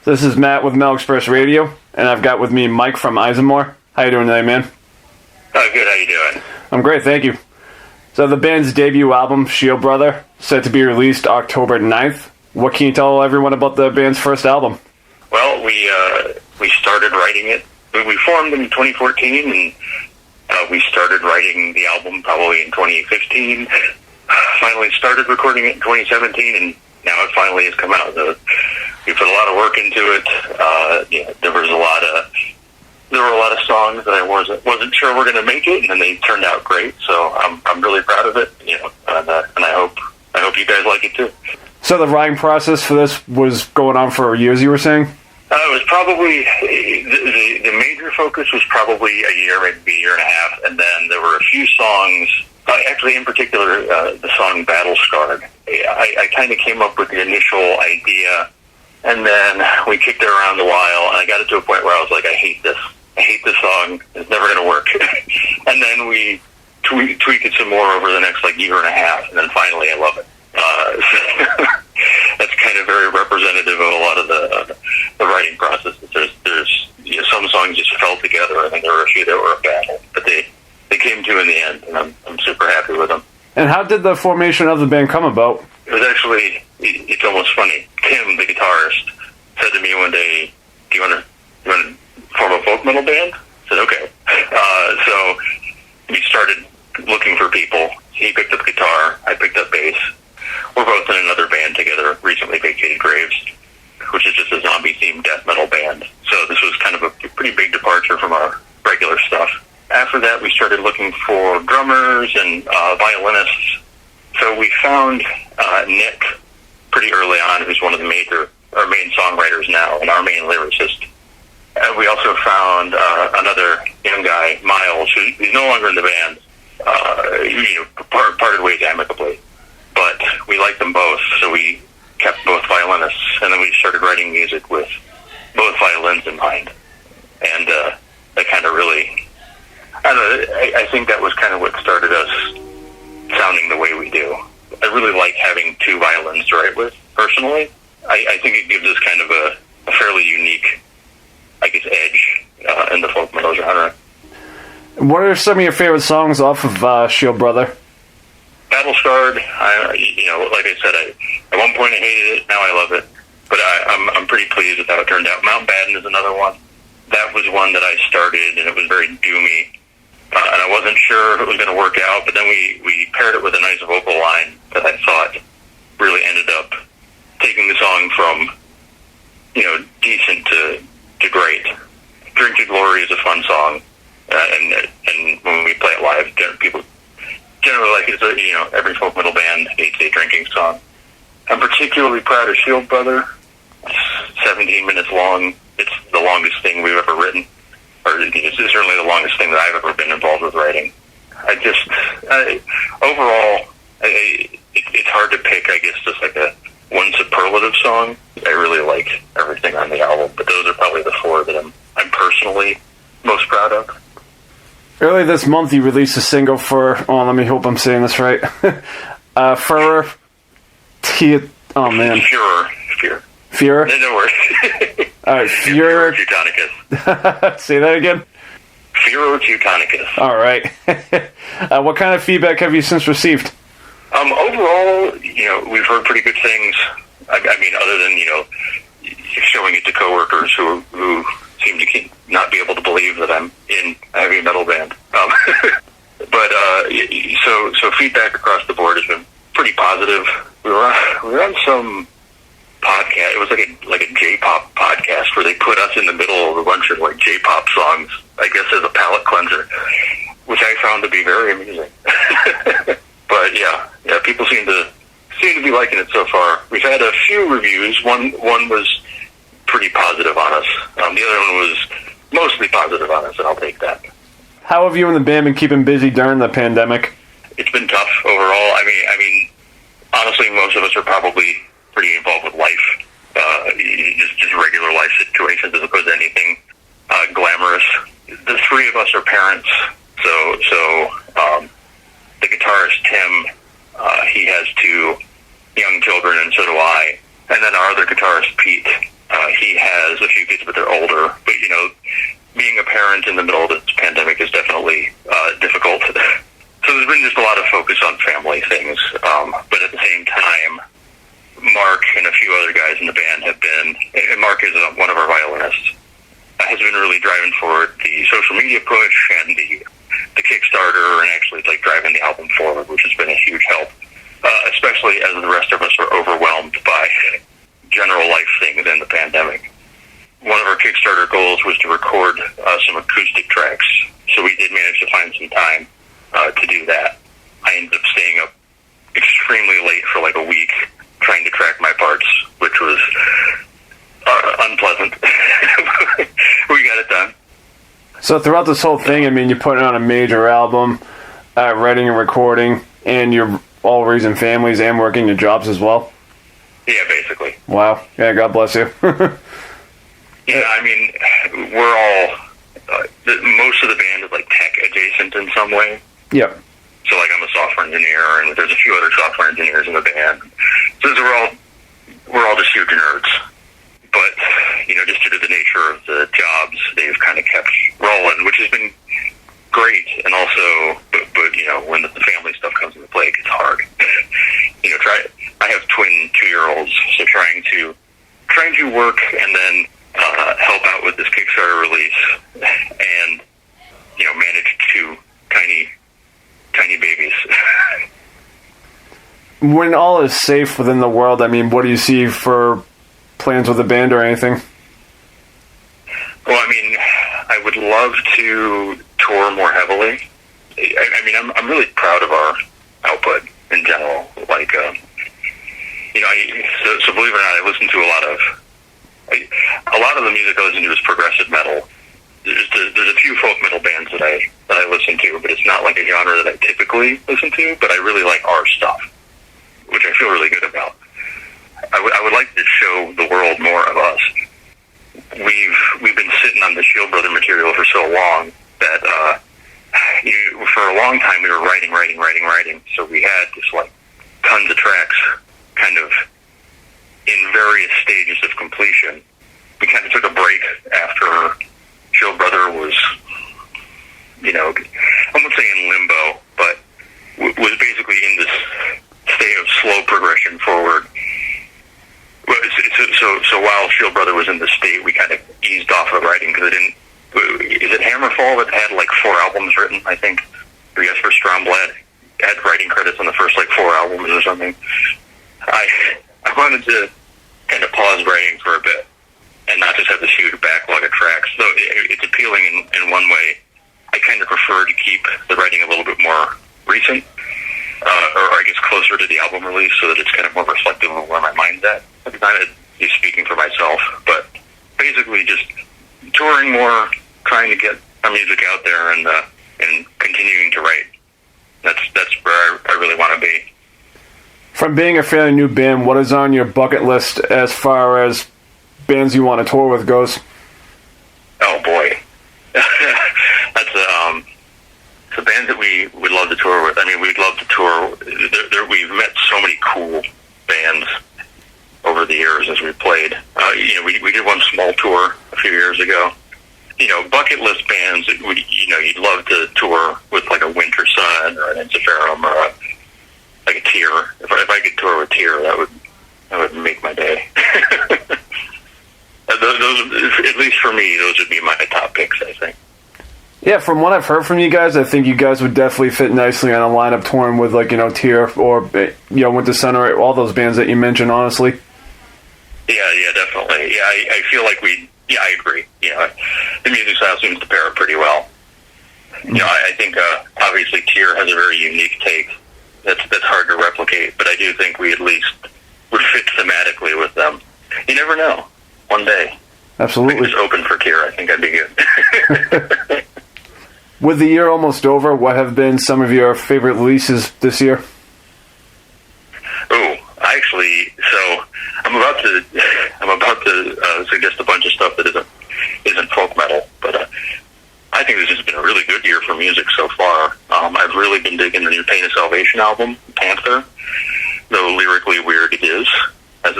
This is Matt with Mel Express Radio, and I've got with me Mike from Isenmor. How you doing today, man? Good, how you doing? I'm great, thank you. So the band's debut album, Sheildbrother, set to be released October 9th. What can you tell everyone about the band's first album? Well, we started writing it. We formed in 2014, and we started writing the album probably in 2015. Finally started recording it in 2017, and now it finally has come out. We put a lot of work into it. There were a lot of songs that I wasn't sure were going to make it, and they turned out great. So I'm really proud of it. And I hope you guys like it too. So the writing process for this was going on for years, you were saying? It was probably the major focus was probably a year, maybe a year and a half, and then there were a few songs. Actually, in particular, the song "Battle Scarred." I kind of came up with the initial idea, and then we kicked it around a while, and I got it to a point where I was like, I hate this song. It's never going to work. And then we tweaked it some more over the next year and a half, and then finally I love it. That's kind of very representative of a lot of the writing process. There's some songs just fell together. I think there were a few that were a battle, but they came to in the end, and I'm super happy with them. And how did the formation of the band come about? It was actually, it's almost funny. Tim, the guitarist, said to me one day, "Do you want to form a folk metal band?" I said, "Okay." So we started looking for people. He picked up guitar, I picked up bass. We're both in another band together, Recently Vacated Graves, which is just a zombie-themed death metal band. So this was kind of a pretty big departure from our regular stuff. After that, we started looking for drummers and violinists. So we found Nick pretty early on, who's one of our main songwriters now, and our main lyricist. And we also found another young guy, Miles, who's no longer in the band. Parted ways amicably. But we liked them both, so we kept both violinists, and then we started writing music with both violins in mind. And that kind of really, I think that was kind of what started us sounding the way we do. I really like having two violins to write with, personally. I think it gives us kind of a fairly unique, edge in the folk metal genre. What are some of your favorite songs off of Sheildbrother? Battle Scarred, like I said, at one point I hated it, now I love it. But I'm pretty pleased with how it turned out. Mount Baden is another one. That was one that I started, and it was very doomy. And I wasn't sure if it was going to work out, but then we paired it with a nice vocal line that I thought really ended up taking the song from, decent to great. Drink to Glory is a fun song, and when we play it live, people generally like it. Every folk metal band hates a drinking song. I'm particularly proud of Sheildbrother. It's 17 minutes long. It's the longest thing we've ever written. Or it's certainly the longest thing that I've ever been involved with writing. Overall, it's hard to pick, just a one superlative song. I really like everything on the album, but those are probably the four that I'm personally most proud of. Earlier this month, you released a single for, let me hope I'm saying this right, Führer. Oh, man. Führer. No worries. All right, Führer. Teutonicus. Say that again? Führer Teutonicus. All right. What kind of feedback have you since received? Overall, we've heard pretty good things. Other than, showing it to coworkers who seem to not be able to believe that I'm in a heavy metal band. But so feedback across the board has been pretty positive. We were on some podcast. It was like a J-pop podcast where they put us in the middle of a bunch of J-pop songs, I guess as a palate cleanser, which I found to be very amusing. But yeah, people seem to be liking it so far. We've had a few reviews. One was pretty positive on us. The other one was mostly positive on us, and I'll take that. How have you and the band been keeping busy during the pandemic? It's been tough overall. I mean, honestly, most of us are probably pretty involved with life, just regular life situations as opposed to anything glamorous. The three of us are parents, so the guitarist Tim, he has two young children, and so do I. And then our other guitarist Pete, He has a few kids, but they're older. But, you know, being a parent in the middle of this pandemic is definitely difficult. So there's been just a lot of focus on family things. But at the same time, Mark and a few other guys in the band have been, and Mark is one of our violinists, has been really driving forward the social media push and the Kickstarter, and actually like driving the album forward, which has been a huge help, especially as the rest of us are overwhelmed by general life things in the pandemic. One of our Kickstarter goals was to record some acoustic tracks, so we did manage to find some time to do that. I ended up staying up extremely late for like a week trying to track my parts, which was unpleasant. We got it done. So throughout this whole thing, I mean, you're putting on a major album, writing and recording, and you're all raising families and working your jobs as well? Yeah, basically. Wow. Yeah, God bless you. Yeah, I mean, we're all, most of the band is like tech adjacent in some way. Yep. So like I'm a software engineer, and there's a few other software engineers in the band. So we're all just huge nerds. But, you know, just due to the nature of the jobs, they've kind of kept rolling, which has been great. And also, but you know, when the family stuff comes into play, it gets hard. You know, I have twin 2-year-olds, so trying to work and then help out with this Kickstarter release, and you know, manage 2 tiny babies. When all is safe within the world, I mean, what do you see for plans with the band or anything? Well, I mean, I would love to tour more heavily. I mean, I'm really proud of our output in general. Like, you know, so believe it or not, I listen to a lot of the music I listen to is progressive metal. There's a few folk metal bands that I listen to, but it's not like a genre that I typically listen to. But I really like our stuff, which I feel really good about. I would like to show the world more of us. We've been sitting on the Sheildbrother material for so long that for a long time we were writing. So we had just like tons of tracks, kind of in various stages of completion. We kind of took a break after Sheildbrother was, you know, I won't say in limbo, but was basically in this state of slow progression forward. So while Sheildbrother was in the state, we kind of eased off of writing because is it Hammerfall that had like 4 albums written, I think? Or Jesper Stromblad had writing credits on the first like 4 albums or something. I wanted to kind of pause writing for a bit and not just have this huge backlog of tracks. So it's appealing in one way. I kind of prefer to keep the writing a little bit more recent, or I guess closer to the album release, so that it's kind of more reflective of where my mind's at the time. It's speaking for myself, but basically just touring more, trying to get our music out there, and continuing to write. That's where I really want to be. From being a fairly new band, what is on your bucket list as far as bands you want to tour with goes? Oh boy, that's the bands that we would love to tour with. I mean, we'd love to tour. We've met so many cool bands over the years as we played. You know, we did one small tour a few years ago. You know, bucket list bands. You'd love to tour with like a Winter Sun or an Ensiferum or like a Tear. If I could tour with Tear, that would make my day. Those, at least for me, those would be my top picks, I think. Yeah, from what I've heard from you guys, I think you guys would definitely fit nicely on a lineup touring with, like, you know, Tear or, you know, Winter Sun or all those bands that you mentioned, honestly. Yeah, definitely. Yeah, I feel like I agree. You know, the music style seems to pair up pretty well. You know, I think, obviously Tear has a very unique take that's hard to replicate, but I do think we at least would fit thematically with them. You never know. One day. Absolutely. Just open for Tear. I think I'd be good. With the year almost over, what have been some of your favorite releases this year? Oh, actually, so I'm about to suggest a bunch of stuff that isn't folk metal, but I think this has been a really good year for music so far. I've really been digging the new Pain of Salvation album, Panther, though lyrically weird it is, as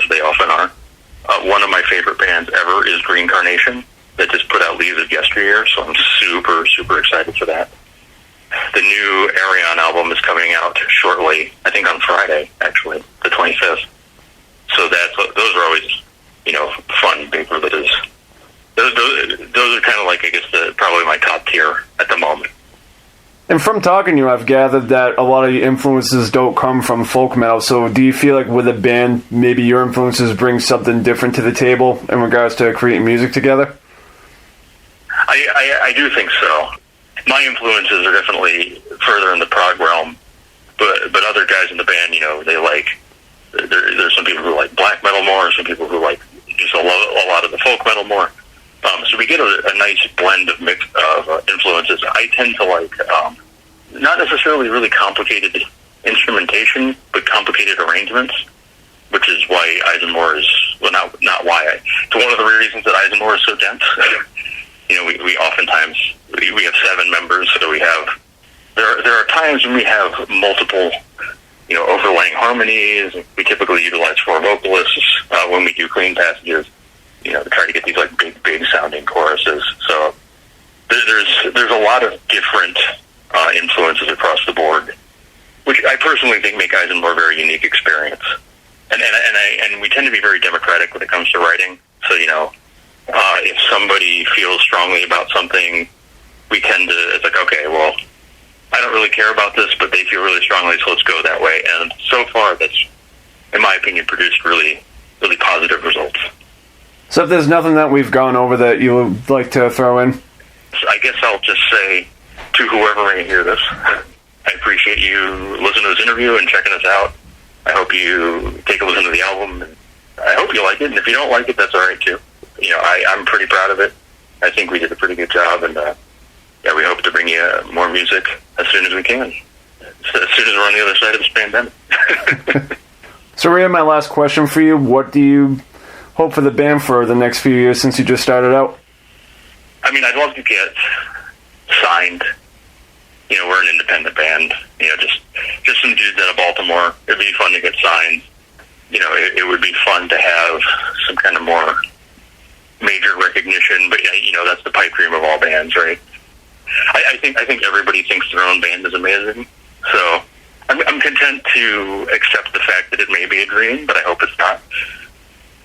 they often are. One of my favorite Week Reincarnation that just put out Leaves of Yesteryear, so I'm super, super excited for that. The new Arion album is coming out shortly, I think on Friday, actually, the 25th. So those are always, fun big releases. Those are kind of like, I guess, probably my top tier at the moment. And from talking to you, I've gathered that a lot of your influences don't come from folk metal. So do you feel like with a band, maybe your influences bring something different to the table in regards to creating music together? I do think so. My influences are definitely further in the prog realm, but other guys in the band, they like, there's some people who like black metal more, some people who like just a lot of the folk metal more. So we get a nice blend of influences. I tend to like not necessarily really complicated instrumentation, but complicated arrangements, which is why Isenmor is, well, not why. It's one of the reasons that Isenmor is so dense. We oftentimes, we have 7 members, so there are times when we have multiple, overlaying harmonies. We typically utilize 4 vocalists when we do clean passages, to try to get these like big sounding choruses. So there's a lot of different influences across the board, which I personally think make Isenmor a very unique experience. And we tend to be very democratic when it comes to writing. So if somebody feels strongly about something, we tend to, it's like, okay, well, I don't really care about this, but they feel really strongly, so let's go that way. And so far, that's, in my opinion, produced really, really positive results. So if there's nothing that we've gone over that you would like to throw in? I guess I'll just say to whoever may hear this, I appreciate you listening to this interview and checking us out. I hope you take a listen to the album, and I hope you like it. And if you don't like it, that's all right, too. I'm pretty proud of it. I think we did a pretty good job, and we hope to bring you more music as soon as we can, as soon as we're on the other side of this pandemic. So, Ray, my last question for you. What do you hope for the band for the next few years since you just started out? I mean, I'd love to get signed. We're an independent band. Just some dudes out of Baltimore. It'd be fun to get signed. It would be fun to have some kind of more major recognition, but that's the pipe dream of all bands, right? I think everybody thinks their own band is amazing, so I'm content to accept the fact that it may be a dream, but I hope it's not.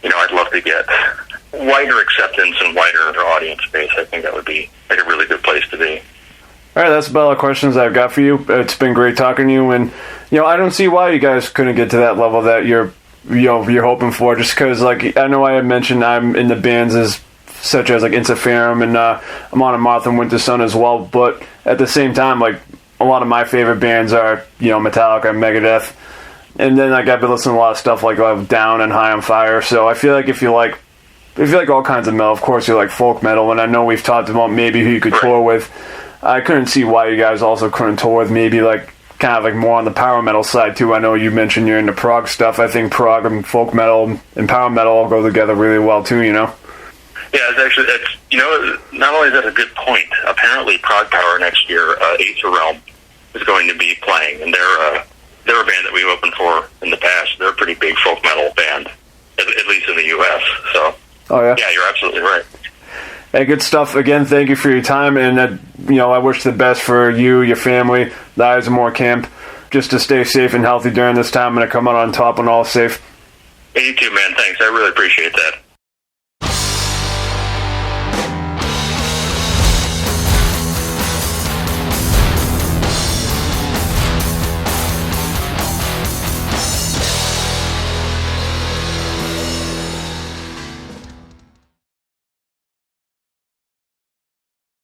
I'd love to get wider acceptance and wider audience base. I think that would be like a really good place to be. All right, that's about all the questions I've got for you. It's been great talking to you, and I don't see why you guys couldn't get to that level that you're hoping for. Just because, like, I know I had mentioned I'm in the bands such as like Insiferum, and I'm on a Moth and Winter Sun as well. But at the same time, like, a lot of my favorite bands are Metallica, Megadeth, and then like I've been listening to a lot of stuff like Down and High on Fire. So I feel like if you like all kinds of metal, of course you like folk metal, and I know we've talked about maybe who you could tour with. I couldn't see why you guys also couldn't tour with maybe like kind of like more on the power metal side too. I know you mentioned you're into prog stuff. I think prog and folk metal and power metal all go together really well too. Yeah, not only is that a good point. Apparently, Prog Power next year, Aether Realm is going to be playing, and they're a band that we've opened for in the past. They're a pretty big folk metal band, at least in the U.S. So, yeah, you're absolutely right. Hey, good stuff. Again, thank you for your time, and I wish the best for you, your family, the Isenmor camp, just to stay safe and healthy during this time and to come out on top and all safe. Hey, you too, man. Thanks. I really appreciate that.